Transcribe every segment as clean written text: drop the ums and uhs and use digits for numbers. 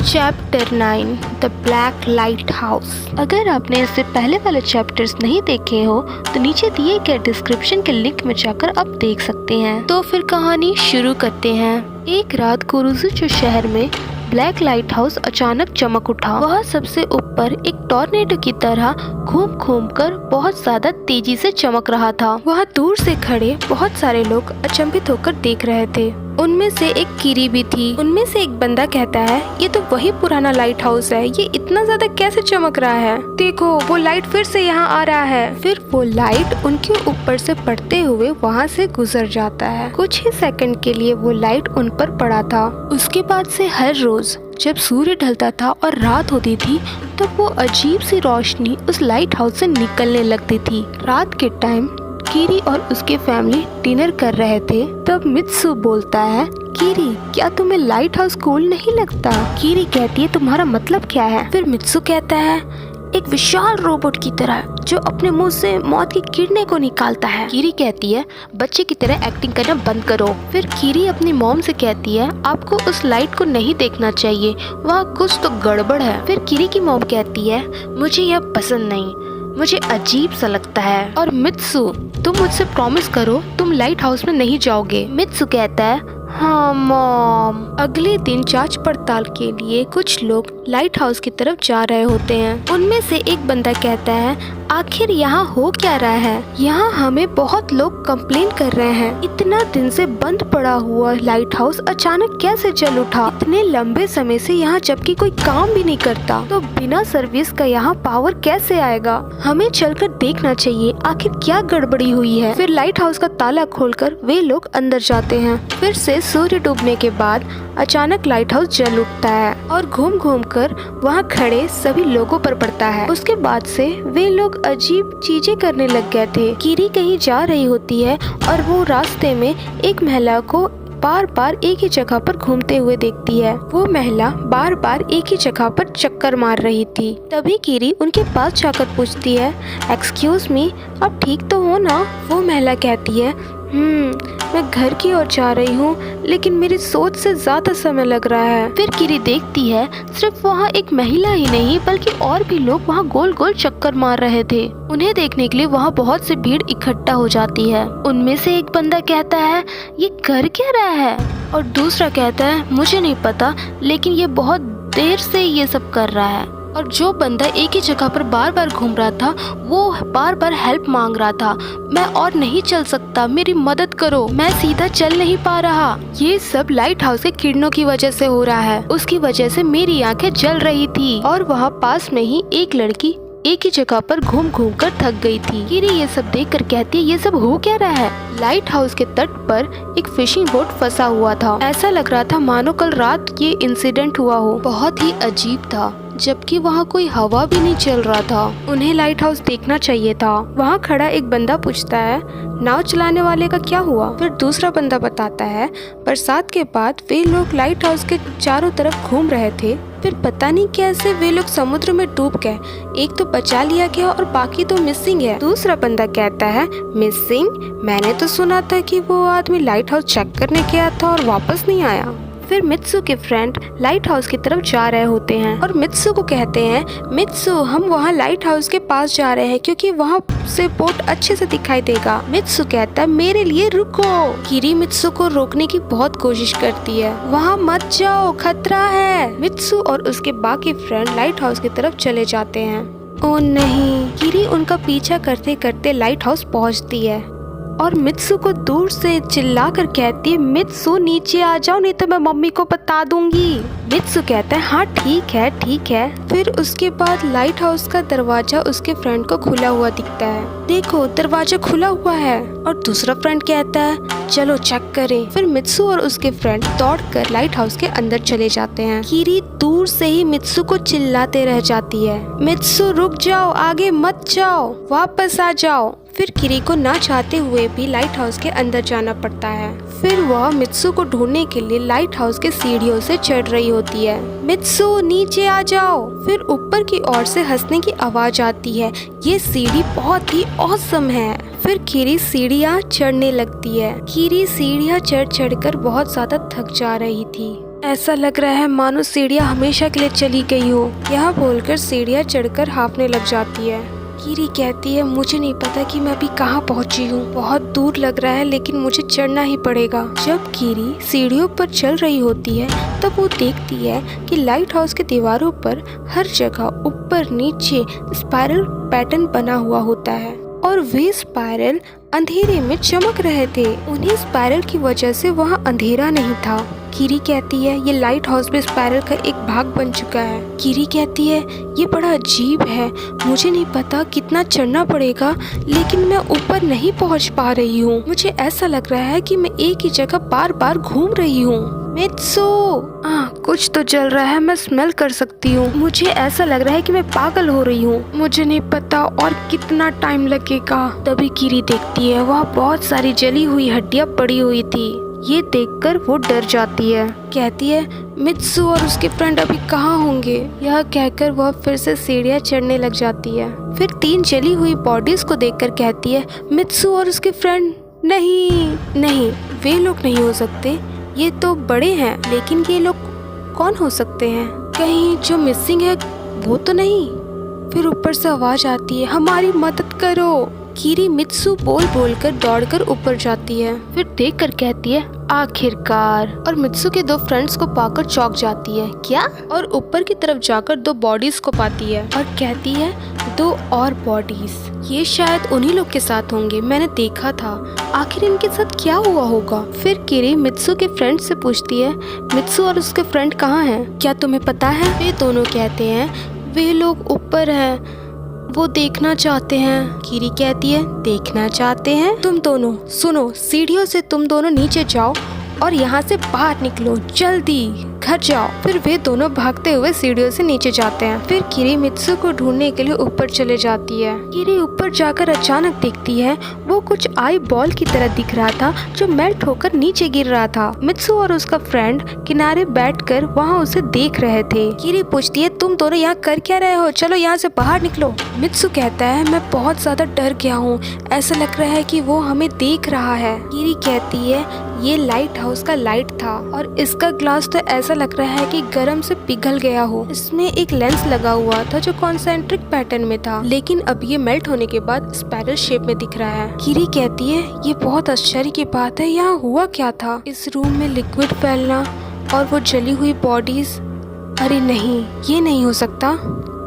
Chapter 9 the black light house. अगर आपने इससे पहले वाले चैप्टर्स नहीं देखे हो तो नीचे दिए गए डिस्क्रिप्शन के लिंक में जाकर आप देख सकते हैं। तो फिर कहानी शुरू करते हैं। एक रात कुरुजुचु शहर में ब्लैक लाइट हाउस अचानक चमक उठा। वह सबसे ऊपर एक टॉर्नेडो की तरह घूम घूम कर बहुत ज्यादा तेजी से चमक रहा था। वह दूर से खड़े बहुत सारे लोग अचंभित होकर देख रहे थे। उनमें से एक कीरी भी थी। उनमें से एक बंदा कहता है, ये तो वही पुराना लाइट हाउस है, ये इतना ज्यादा कैसे चमक रहा है? देखो वो लाइट फिर से यहाँ आ रहा है। फिर वो लाइट उनके ऊपर से पड़ते हुए वहाँ से गुजर जाता है। कुछ ही सेकंड के लिए वो लाइट उन पर पड़ा था। उसके बाद से हर रोज जब सूर्य ढलता था और रात होती थी तब वो अजीब सी रोशनी उस लाइट हाउस से निकलने लगती थी। रात के टाइम कीरी और उसके फैमिली डिनर कर रहे थे। तब मित्सु बोलता है, कीरी क्या तुम्हें लाइट हाउस कूल नहीं लगता? कीरी कहती है, तुम्हारा मतलब क्या है? फिर मित्सु कहता है, एक विशाल रोबोट की तरह जो अपने मुंह से मौत की किरणें को निकालता है। कीरी कहती है, बच्चे की तरह एक्टिंग करना बंद करो। फिर कीरी अपनी मॉम से कहती है, आपको उस लाइट को नहीं देखना चाहिए, वहाँ कुछ तो गड़बड़ है। फिर कीरी की मॉम कहती है, मुझे यह पसंद नहीं, मुझे अजीब सा लगता है। और मित्सु, तुम मुझसे प्रॉमिस करो तुम लाइट हाउस में नहीं जाओगे। मित्सु कहता है, हाँ मॉम। अगले दिन जांच पड़ताल के लिए कुछ लोग लाइट हाउस की तरफ जा रहे होते हैं। उनमें से एक बंदा कहता है, आखिर यहाँ हो क्या रहा है? यहाँ हमें बहुत लोग कंप्लेन कर रहे हैं। इतना दिन से बंद पड़ा हुआ लाइट हाउस अचानक कैसे चल उठा? इतने लंबे समय से यहाँ जबकि कोई काम भी नहीं करता, तो बिना सर्विस का यहाँ पावर कैसे आएगा? हमें चलकर देखना चाहिए आखिर क्या गड़बड़ी हुई है। फिर लाइट हाउस का ताला खोलकर वे लोग अंदर जाते हैं। फिर से सूर्य डूबने के बाद अचानक लाइट हाउस जल उठता है और घूम घूम कर वहाँ खड़े सभी लोगों पर पड़ता है। उसके बाद से वे लोग अजीब चीजें करने लग गए थे। कीरी कहीं जा रही होती है और वो रास्ते में एक महिला को बार बार एक ही जगह पर घूमते हुए देखती है। वो महिला बार बार एक ही जगह पर चक्कर मार रही थी। तभी कीरी उनके पास जाकर पूछती है, एक्सक्यूज मी, आप ठीक तो हो ना? वो महिला कहती है, मैं घर की ओर जा रही हूँ लेकिन मेरी सोच से ज्यादा समय लग रहा है। फिर कीरी देखती है सिर्फ वहाँ एक महिला ही नहीं बल्कि और भी लोग वहाँ गोल गोल चक्कर मार रहे थे। उन्हें देखने के लिए वहाँ बहुत सी भीड़ इकट्ठा हो जाती है। उनमें से एक बंदा कहता है, ये कर क्या रहा है? और दूसरा कहता है, मुझे नहीं पता लेकिन ये बहुत देर से ये सब कर रहा है। और जो बंदा एक ही जगह पर बार बार घूम रहा था वो बार बार हेल्प मांग रहा था, मैं और नहीं चल सकता, मेरी मदद करो, मैं सीधा चल नहीं पा रहा। ये सब लाइट हाउस के किरणों की वजह से हो रहा है, उसकी वजह से मेरी आंखें जल रही थी। और वहाँ पास में ही एक लड़की एक ही जगह पर घूम घूम कर थक गई थी। कीरी ये सब देखकर कहती है, ये सब हो क्या रहा है? लाइट हाउस के तट पर एक फिशिंग बोट फंसा हुआ था। ऐसा लग रहा था मानो कल रात ये इंसिडेंट हुआ हो। बहुत ही अजीब था, जबकि वहाँ कोई हवा भी नहीं चल रहा था। उन्हें लाइट हाउस देखना चाहिए था। वहाँ खड़ा एक बंदा पूछता है, नाव चलाने वाले का क्या हुआ? फिर दूसरा बंदा बताता है, बरसात के बाद वे लोग लाइट हाउस के चारों तरफ घूम रहे थे, फिर पता नहीं कैसे वे लोग समुद्र में डूब गए। एक तो बचा लिया गया और बाकी तो मिसिंग है। दूसरा बंदा कहता है, मिसिंग? मैंने तो सुना था कि वो आदमी लाइट हाउस चेक करने गया था और वापस नहीं आया। फिर मित्सु के फ्रेंड लाइट हाउस की तरफ जा रहे होते हैं और मित्सु को कहते हैं, मित्सु हम वहाँ लाइट हाउस के पास जा रहे हैं क्योंकि वहाँ से बोट अच्छे से दिखाई देगा। मित्सु कहता है, मेरे लिए रुको। कीरी मित्सु को रोकने की बहुत कोशिश करती है, वहाँ मत जाओ, खतरा है। मित्सु और उसके बाकी फ्रेंड लाइट हाउस की तरफ चले जाते हैं। ओह नहीं, कीरी उनका पीछा करते करते लाइट हाउस पहुँचती है और मित्सु को दूर से चिल्लाकर कहती है, मित्सु नीचे आ जाओ नहीं तो मैं मम्मी को बता दूंगी। मित्सु कहता है, हाँ ठीक है ठीक है। फिर उसके बाद लाइट हाउस का दरवाजा उसके फ्रेंड को खुला हुआ दिखता है। देखो दरवाजा खुला हुआ है। और दूसरा फ्रेंड कहता है, चलो चेक करें। फिर मित्सु और उसके फ्रेंड दौड़कर लाइट हाउस के अंदर चले जाते हैं। कीरी दूर से ही मित्सु को चिल्लाते रह जाती है, मित्सु रुक जाओ, आगे मत जाओ, वापस आ जाओ। फिर कीरी को ना चाहते हुए भी लाइट हाउस के अंदर जाना पड़ता है। फिर वह मित्सु को ढूंढने के लिए लाइट हाउस के सीढ़ियों से चढ़ रही होती है। मित्सु नीचे आ जाओ। फिर ऊपर की ओर से हंसने की आवाज आती है, ये सीढ़ी बहुत ही औसम है। फिर कीरी सीढ़ियाँ चढ़ने लगती है। कीरी सीढ़ियाँ चढ़ चढ़कर बहुत ज्यादा थक जा रही थी। ऐसा लग रहा है मानो सीढ़ियाँ हमेशा के लिए चली गई हो। यह बोलकर सीढ़ियाँ चढ़कर हाँफने लग जाती है। कीरी कहती है मुझे नहीं पता कि मैं अभी कहाँ पहुँची हूँ, बहुत दूर लग रहा है लेकिन मुझे चढ़ना ही पड़ेगा। जब कीरी सीढ़ियों पर चल रही होती है तब वो देखती है कि लाइट हाउस के दीवारों पर हर जगह ऊपर नीचे स्पाइरल पैटर्न बना हुआ होता है और वे स्पाइरल अंधेरे में चमक रहे थे। उन्हीं स्पाइरल की वजह से वहाँ अंधेरा नहीं था। कीरी कहती है ये लाइट हाउस भी स्पाइरल का एक भाग बन चुका है। कीरी कहती है ये बड़ा अजीब है, मुझे नहीं पता कितना चढ़ना पड़ेगा लेकिन मैं ऊपर नहीं पहुंच पा रही हूँ। मुझे ऐसा लग रहा है कि मैं एक ही जगह बार बार घूम रही हूँ। मित्सु, कुछ तो जल रहा है, मैं स्मेल कर सकती हूँ। मुझे ऐसा लग रहा है कि मैं पागल हो रही हूँ। मुझे नहीं पता और कितना टाइम लगेगा। तभी कीरी देखती है वहाँ बहुत सारी जली हुई हड्डियाँ पड़ी हुई थी। ये देखकर वो डर जाती है। कहती है मित्सु और उसके फ्रेंड अभी कहाँ होंगे। यह कहकर वह फिर से सीढ़ियाँ चढ़ने लग जाती है। फिर 3 जली हुई बॉडीज को देखकर कहती है मित्सु और उसके फ्रेंड नहीं, वे लोग नहीं हो सकते। ये तो बड़े हैं, लेकिन ये लोग कौन हो सकते हैं? कहीं जो मिसिंग है वो तो नहीं। फिर ऊपर से आवाज आती है हमारी मदद करो। कीरी मित्सु बोल कर दौड़कर ऊपर जाती है। फिर देखकर कहती है आखिरकार, और मित्सु के 2 फ्रेंड्स को पाकर चौंक जाती है। क्या? और ऊपर की तरफ जाकर 2 बॉडीज को पाती है और कहती है 2 और बॉडीज, ये शायद उन्हीं लोग के साथ होंगे, मैंने देखा था। आखिर इनके साथ क्या हुआ होगा? फिर कीरी मित्सु के फ्रेंड से पूछती है मित्सु और उसके फ्रेंड कहाँ हैं? क्या तुम्हें पता है? वे दोनों कहते हैं वे लोग ऊपर हैं, वो देखना चाहते हैं। कीरी कहती है देखना चाहते हैं? तुम दोनों सुनो, सीढ़ियों से तुम दोनों नीचे जाओ और यहाँ से बाहर निकलो, जल्दी घर जाओ। फिर वे दोनों भागते हुए सीढ़ियों से नीचे जाते हैं। फिर कीरी मित्सु को ढूंढने के लिए ऊपर चले जाती है। कीरी ऊपर जाकर अचानक देखती है वो कुछ आई बॉल की तरह दिख रहा था जो मेल्ट होकर नीचे गिर रहा था। मित्सु और उसका फ्रेंड किनारे बैठकर वहाँ उसे देख रहे थे। कीरी पूछती है तुम दोनों यहाँ कर क्या रहे हो, चलो यहाँ से बाहर निकलो। मित्सु कहता है मैं बहुत ज्यादा डर गया हूँ, ऐसा लग रहा है कि वो हमें देख रहा है। कीरी कहती है ये लाइट हाउस का लाइट था और इसका ग्लास तो ऐसा लग रहा है कि गर्म से पिघल गया हो। इसमें एक लेंस लगा हुआ था जो कॉन्सेंट्रिक पैटर्न में था, लेकिन अब ये मेल्ट होने के बाद स्पाइरल शेप में दिख रहा है। कीरी कहती है ये बहुत आश्चर्य की बात है, यहाँ हुआ क्या था? इस रूम में लिक्विड फैलना और वो जली हुई बॉडीज, अरे नहीं, ये नहीं हो सकता।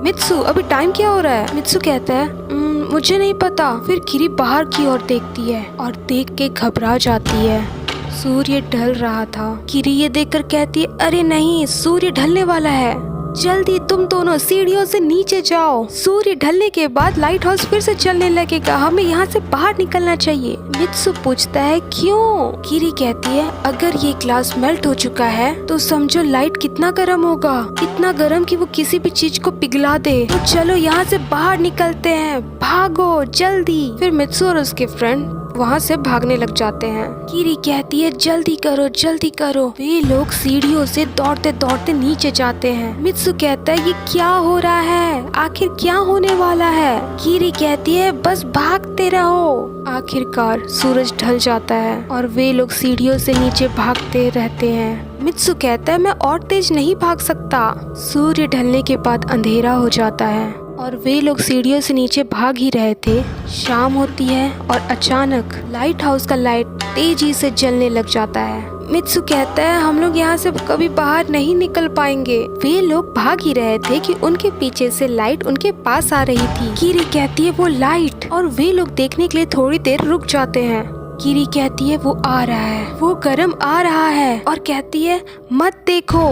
मित्सु अभी टाइम क्या हो रहा है? मित्सु कहता है मुझे नहीं पता। फिर कीरी बाहर की ओर देखती है और देख के घबरा जाती है। सूर्य ढल रहा था। कीरी ये देखकर कहती है अरे नहीं, सूर्य ढलने वाला है, जल्दी तुम दोनों सीढ़ियों से नीचे जाओ। सूर्य ढलने के बाद लाइट हाउस फिर से चलने लगेगा, हमें यहाँ से बाहर निकलना चाहिए। मित्सु पूछता है क्यों? कीरी कहती है अगर ये ग्लास मेल्ट हो चुका है तो समझो लाइट कितना गर्म होगा, इतना गर्म कि वो किसी भी चीज को पिघला दे। तो चलो यहाँ से बाहर निकलते हैं, भागो जल्दी। फिर मित्सु और उसके फ्रेंड वहाँ से भागने लग जाते हैं। कीरी कहती है जल्दी करो जल्दी करो। वे लोग सीढ़ियों से दौड़ते दौड़ते नीचे जाते हैं। मित्सु कहता है ये क्या हो रहा है, आखिर क्या होने वाला है? कीरी कहती है बस भागते रहो। आखिरकार सूरज ढल जाता है और वे लोग सीढ़ियों से नीचे भागते रहते हैं। मित्सु कहता है मैं और तेज नहीं भाग सकता। सूर्य ढलने के बाद अंधेरा हो जाता है और वे लोग सीढ़ियों से नीचे भाग ही रहे थे। शाम होती है और अचानक लाइट हाउस का लाइट तेजी से जलने लग जाता है। मित्सु कहता है हम लोग यहाँ से कभी बाहर नहीं निकल पाएंगे। वे लोग भाग ही रहे थे कि उनके पीछे से लाइट उनके पास आ रही थी। कीरी कहती है वो लाइट, और वे लोग देखने के लिए थोड़ी देर रुक जाते हैं। कीरी कहती है वो आ रहा है, वो गर्म आ रहा है, और कहती है मत देखो,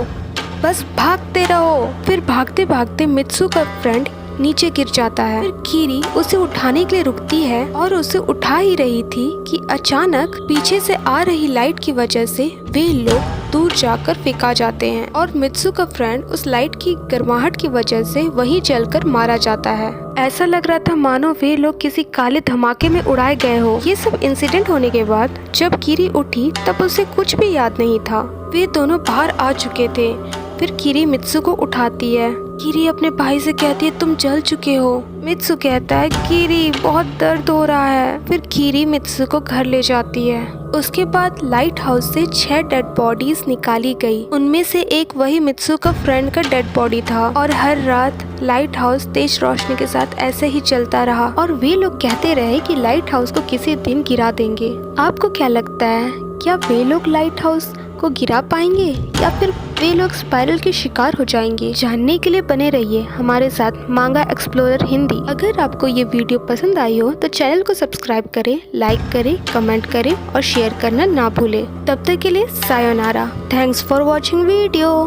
बस भागते रहो। फिर भागते भागते मित्सु का फ्रेंड नीचे गिर जाता है। फिर कीरी उसे उठाने के लिए रुकती है और उसे उठा ही रही थी कि अचानक पीछे से आ रही लाइट की वजह से वे लोग दूर जाकर फेंका जाते हैं और मित्सु का फ्रेंड उस लाइट की गर्माहट की वजह से वहीं जलकर मारा जाता है। ऐसा लग रहा था मानो वे लोग किसी काले धमाके में उड़ाए गए हो। ये सब इंसिडेंट होने के बाद जब कीरी उठी तब उसे कुछ भी याद नहीं था। वे दोनों बाहर आ चुके थे फिर कीरी मित्सु को उठाती है। कीरी अपने भाई से कहती है तुम जल चुके हो। मित्सु कहता है कीरी बहुत दर्द हो रहा है। फिर कीरी मित्सु को घर ले जाती है। उसके बाद लाइट हाउस से 6 डेड बॉडीज निकाली गई। उनमें से एक वही मित्सु का फ्रेंड का डेड बॉडी था और हर रात लाइट हाउस तेज रोशनी के साथ ऐसे ही चलता रहा और वे लोग कहते रहे कि लाइट हाउस को किसी दिन गिरा देंगे। आपको क्या लगता है, क्या वे लोग लाइट हाउस को गिरा पाएंगे या फिर वे लोग स्पाइरल के शिकार हो जाएंगे? जानने के लिए बने रहिए हमारे साथ मांगा एक्सप्लोरर हिंदी। अगर आपको ये वीडियो पसंद आई हो तो चैनल को सब्सक्राइब करें, लाइक करें, कमेंट करें और शेयर करना ना भूलें। तब तक के लिए sayonara. Thanks for watching video.